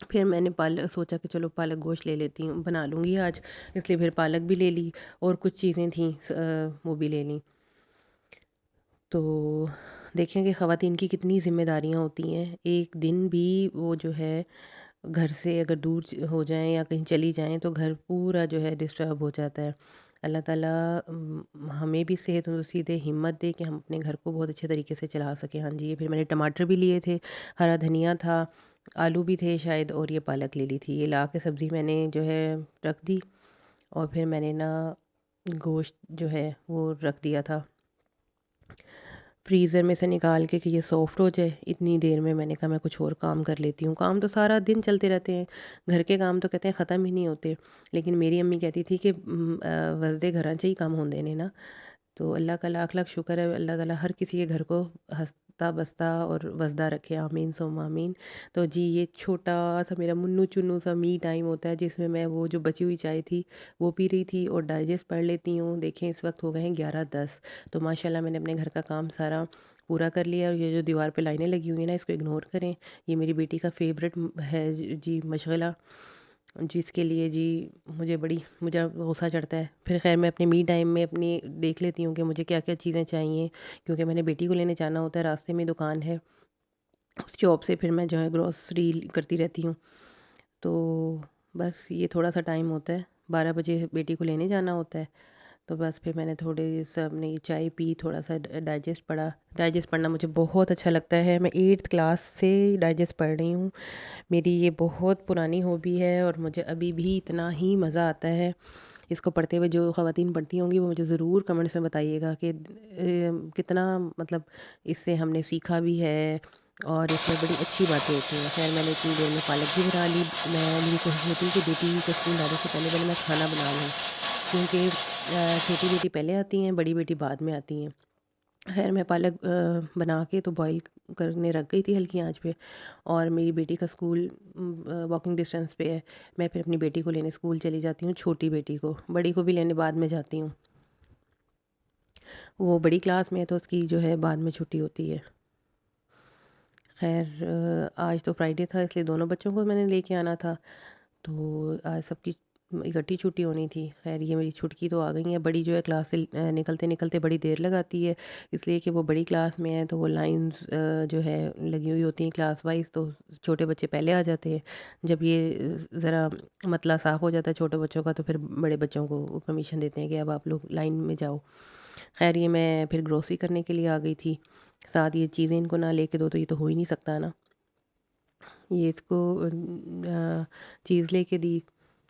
پھر میں نے پالک سوچا کہ چلو پالک گوشت لے لیتی ہوں، بنا لوں گی آج، اس لیے پھر پالک بھی لے لی اور کچھ چیزیں تھیں وہ بھی لے لیں۔ تو دیکھیں کہ خواتین کی کتنی ذمہ داریاں ہوتی ہیں، ایک دن بھی وہ جو ہے گھر سے اگر دور ہو جائیں یا کہیں چلی جائیں تو گھر پورا جو ہے ڈسٹرب ہو جاتا ہے۔ اللہ تعالیٰ ہمیں بھی صحت تندرستی دے، ہمت دے کہ ہم اپنے گھر کو بہت اچھے طریقے سے چلا سکیں۔ ہاں جی، پھر میں نے ٹماٹر بھی لیے تھے، ہرا دھنیا تھا، آلو بھی تھے شاید، اور یہ پالک لے لی تھی۔ یہ لا کے سبزی میں نے جو ہے رکھ دی، اور پھر میں نے نا گوشت جو ہے وہ رکھ دیا تھا فریزر میں سے نکال کے کہ یہ سافٹ ہو جائے۔ اتنی دیر میں نے کہا میں کچھ اور کام کر لیتی ہوں، کام تو سارا دن چلتے رہتے ہیں، گھر کے کام تو کہتے ہیں ختم ہی نہیں ہوتے، لیکن میری امی کہتی تھی کہ وسدے گھراں چ ہی کام ہوندے نے نا۔ تو اللہ کا لاکھ لاکھ شکر ہے، اللہ تعالیٰ ہر کسی کے گھر کو ہنستا بستا اور وسدہ رکھے، آمین ثم آمین۔ تو جی یہ چھوٹا سا میرا منو چنو سا می ٹائم ہوتا ہے جس میں میں وہ جو بچی ہوئی چائے تھی وہ پی رہی تھی اور ڈائجسٹ پڑھ لیتی ہوں۔ دیکھیں اس وقت ہو گئے ہیں 11:10، تو ماشاءاللہ میں نے اپنے گھر کا کام سارا پورا کر لیا۔ اور یہ جو دیوار پہ لائنیں لگی ہوئی ہیں نا، اس کو اگنور کریں، یہ میری بیٹی کا فیورٹ ہے جی مشغلہ، جس کے لیے جی مجھے غصہ چڑھتا ہے۔ پھر خیر میں اپنے می ٹائم میں اپنی دیکھ لیتی ہوں کہ مجھے کیا کیا چیزیں چاہیے، کیونکہ میں نے بیٹی کو لینے جانا ہوتا ہے، راستے میں دکان ہے، اس شاپ سے پھر میں جو ہے گروسری کرتی رہتی ہوں۔ تو بس یہ تھوڑا سا ٹائم ہوتا ہے، 12 بجے بیٹی کو لینے جانا ہوتا ہے، تو بس پھر میں نے تھوڑے سا اپنے یہ چائے پی، تھوڑا سا ڈائجسٹ پڑھا۔ ڈائجسٹ پڑھنا مجھے بہت اچھا لگتا ہے، میں 8th کلاس سے ڈائجسٹ پڑھ رہی ہوں، میری یہ بہت پرانی ہابی ہے اور مجھے ابھی بھی اتنا ہی مزہ آتا ہے اس کو پڑھتے ہوئے۔ جو خواتین پڑھتی ہوں گی وہ مجھے ضرور کمنٹس میں بتائیے گا کہ کتنا مطلب اس سے ہم نے سیکھا بھی ہے اور اس میں بڑی اچھی باتیں ہوتی ہیں۔ خیر میں نے اتنی دیر میں پالک بھی بنا لی، میری کوشش ہوتی ہے کہ بیٹی کو اسکول لانے سے پہلے پہلے میں کھانا بنا لوں، کیونکہ چھوٹی بیٹی پہلے آتی ہیں، بڑی بیٹی بعد میں آتی ہیں۔ خیر میں پالک بنا کے تو بوائل کرنے رکھ گئی تھی ہلکی آنچ پہ، اور میری بیٹی کا اسکول واکنگ ڈسٹینس پہ ہے، میں پھر اپنی بیٹی کو لینے اسکول چلی جاتی ہوں، چھوٹی بیٹی کو، بڑی کو بھی لینے بعد میں جاتی ہوں، وہ بڑی کلاس میں ہے تو اس کی جو ہے بعد میں چھٹی ہوتی ہے۔ خیر آج تو فرائیڈے تھا، اس لیے دونوں بچوں کو میں نے لے کے آنا تھا، تو آج سب کی اکٹھی چھٹی ہونی تھی۔ خیر یہ میری چھٹکی تو آ گئی ہیں، بڑی جو ہے کلاس سے نکلتے نکلتے بڑی دیر لگاتی ہے، اس لیے کہ وہ بڑی کلاس میں ہے تو وہ لائنز جو ہے لگی ہوئی ہوتی ہیں کلاس وائز، تو چھوٹے بچے پہلے آ جاتے ہیں۔ جب یہ ذرا مطلع صاف ہو جاتا ہے چھوٹے بچوں کا تو پھر بڑے بچوں کو پرمیشن دیتے ہیں کہ اب آپ لوگ لائن میں جاؤ۔ خیر یہ میں پھر گروسری کرنے کے لیے آ گئی تھی، ساتھ یہ چیزیں ان کو نہ لے کے دو تو یہ تو ہو ہی نہیں سکتا نا۔ یہ اس کو چیز لے کے دی،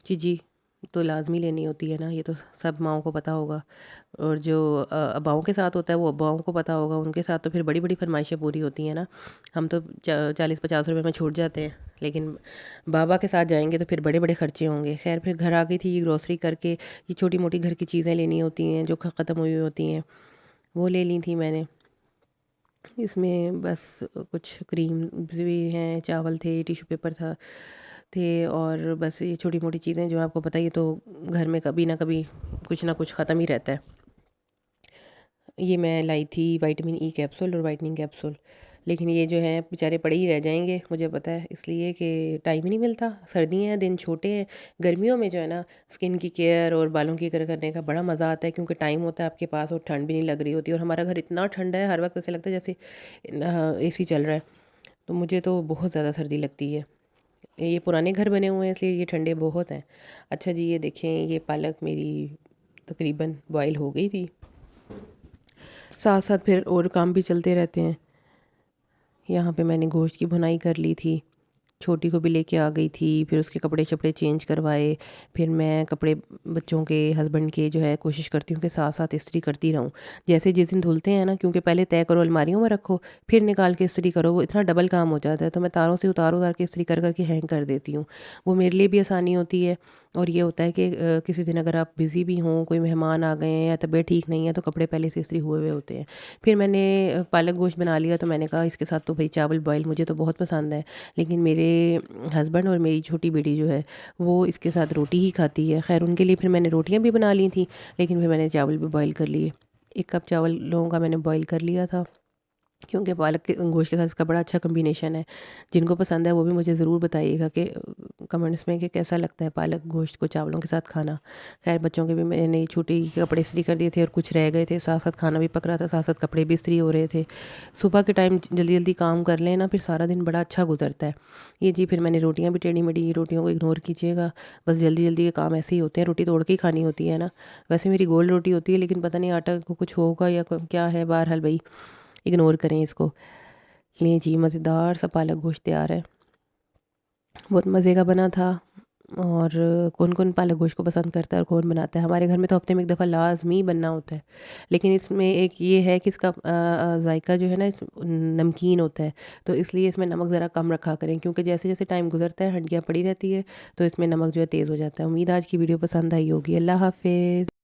جی تو لازمی لینی ہوتی ہے نا، یہ تو سب ماؤں کو پتہ ہوگا، اور جو اباؤں کے ساتھ ہوتا ہے وہ اباؤں کو پتہ ہوگا، ان کے ساتھ تو پھر بڑی بڑی فرمائشیں پوری ہوتی ہیں نا۔ ہم تو 40-50 روپے میں چھوٹ جاتے ہیں، لیکن بابا کے ساتھ جائیں گے تو پھر بڑے بڑے خرچے ہوں گے۔ خیر پھر گھر آ گئی تھی، یہ گروسری کر کے یہ چھوٹی موٹی گھر کی چیزیں لینی ہوتی ہیں جو ختم ہوئی ہوتی ہیں، وہ لے لی تھی میں نے۔ اس میں بس کچھ کریم بھی ہیں، چاول تھے، ٹیشو پیپر تھے، اور بس یہ چھوٹی موٹی چیزیں جو آپ کو پتہ، یہ تو گھر میں کبھی نہ کبھی کچھ نہ کچھ ختم ہی رہتا ہے۔ یہ میں لائی تھی وٹامن ای کیپسول اور وائٹننگ کیپسول، لیکن یہ جو ہیں بیچارے پڑے ہی رہ جائیں گے مجھے پتہ ہے، اس لیے کہ ٹائم ہی نہیں ملتا، سردیاں ہیں، دن چھوٹے ہیں۔ گرمیوں میں جو ہے نا اسکن کی کیئر اور بالوں کی کیئر کرنے کا بڑا مزہ آتا ہے، کیونکہ ٹائم ہوتا ہے آپ کے پاس اور ٹھنڈ بھی نہیں لگ رہی ہوتی، اور ہمارا گھر اتنا ٹھنڈا ہے ہر وقت ایسے لگتا ہے جیسے اے سی چل رہا ہے، تو مجھے تو بہت زیادہ سردی لگتی ہے۔ یہ پرانے گھر بنے ہوئے ہیں اس لیے یہ ٹھنڈے بہت ہیں۔ اچھا جی یہ دیکھیں، یہ پالک میری تقریباً بوائل ہو گئی تھی، ساتھ ساتھ پھر اور کام بھی چلتے رہتے ہیں۔ یہاں پہ میں نے گوشت کی بھنائی کر لی تھی، چھوٹی کو بھی لے کے آ گئی تھی، پھر اس کے کپڑے شپڑے چینج کروائے، پھر میں کپڑے بچوں کے ہسبینڈ کے جو ہے کوشش کرتی ہوں کہ ساتھ ساتھ استری کرتی رہوں، جیسے جس دن دھلتے ہیں نا، کیونکہ پہلے طے کرو الماریوں میں رکھو پھر نکال کے استری کرو، وہ اتنا ڈبل کام ہو جاتا ہے، تو میں تاروں سے اتار کے استری کر کے ہینگ کر دیتی ہوں، وہ میرے لیے بھی آسانی ہوتی ہے۔ اور یہ ہوتا ہے کہ کسی دن اگر آپ بزی بھی ہوں، کوئی مہمان آ گئے ہیں یا طبیعت ٹھیک نہیں ہے، تو کپڑے پہلے سے استری ہوئے ہوئے ہوتے ہیں۔ پھر میں نے پالک گوشت بنا لیا، تو میں نے کہا اس کے ساتھ تو بھائی چاول بوائل مجھے تو بہت پسند ہے، لیکن میرے ہسبینڈ اور میری چھوٹی بیٹی جو ہے وہ اس کے ساتھ روٹی ہی کھاتی ہے۔ خیر ان کے لیے پھر میں نے روٹیاں بھی بنا لی تھیں، لیکن پھر میں نے چاول بھی بوائل کر لیے، 1 کپ چاول لوگوں کا میں نے بوائل کر لیا تھا، کیونکہ پالک کے گوشت کے ساتھ اس کا بڑا اچھا کمبینیشن ہے۔ جن کو پسند ہے وہ بھی مجھے ضرور بتائیے گا کہ کمنٹس میں کہ کیسا لگتا ہے پالک گوشت کو چاولوں کے ساتد کھانا۔ خیر بچوں کے بھی میں نے چھوٹی کپڑے استری کر دیے تھے اور کچھ رہ گئے تھے، ساتھ ساتھ کھانا بھی پک رہا تھا، ساتھ ساتھ کپڑے بھی استری ہو رہے تھے۔ صبح کے ٹائم جلدی جلدی کام کر لیں نا، پھر سارا دن بڑا اچھا گزرتا ہے۔ یہ جی پھر میں نے روٹیاں بھی ٹیڑھی میڑھی، روٹیوں کو اگنور کیجیے گا، بس جلدی جلدی کے کام ایسے ہی ہوتے ہیں، روٹی توڑ کے ہی کھانی ہوتی ہے نا۔ ویسے میری گول روٹی ہوتی ہے لیکن پتہ نہیں آٹا کو کچھ ہوگا یا کیا ہے، بہرحال بھائی اگنور کریں اس کو۔ لیں جی مزیدار سا پالک گوشت تیار ہے، بہت مزے کا بنا تھا۔ اور کون کون پالک گوشت کو پسند کرتا ہے اور کون بناتا ہے؟ ہمارے گھر میں تو ہفتے میں ایک دفعہ لازمی بننا ہوتا ہے، لیکن اس میں ایک یہ ہے کہ اس کا ذائقہ جو ہے نا نمکین ہوتا ہے، تو اس لیے اس میں نمک ذرا کم رکھا کریں، کیونکہ جیسے جیسے ٹائم گزرتا ہے ہنڈیاں پڑی رہتی ہے تو اس میں نمک جو ہے تیز ہو جاتا ہے۔ امید آج کی ویڈیو پسند آئی ہوگی۔ اللہ حافظ۔